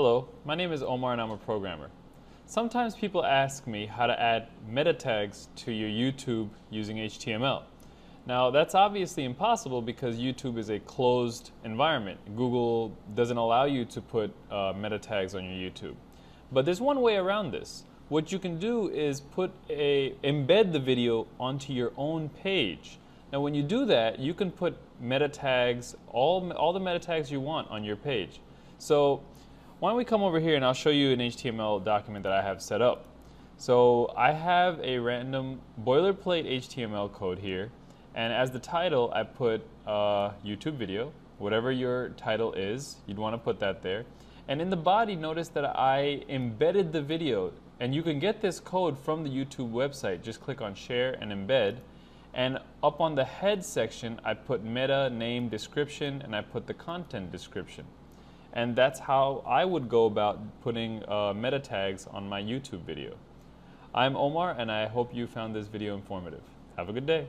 Hello, my name is Omar and I'm a programmer. Sometimes people ask me how to add meta tags to your YouTube using HTML. Now that's obviously impossible because YouTube is a closed environment. Google doesn't allow you to put meta tags on your YouTube. But there's one way around this. What you can do is embed the video onto your own page. Now when you do that, you can put meta tags, all the meta tags you want on your page. So why don't we come over here and I'll show you an HTML document that I have set up. So I have a random boilerplate HTML code here, and as the title I put YouTube video. Whatever your title is, you'd want to put that there. And in the body, notice that I embedded the video, and you can get this code from the YouTube website. Just click on share and embed, and up on the head section I put meta name description and I put the content description. And that's how I would go about putting meta tags on my YouTube video. I'm Omar and I hope you found this video informative. Have a good day.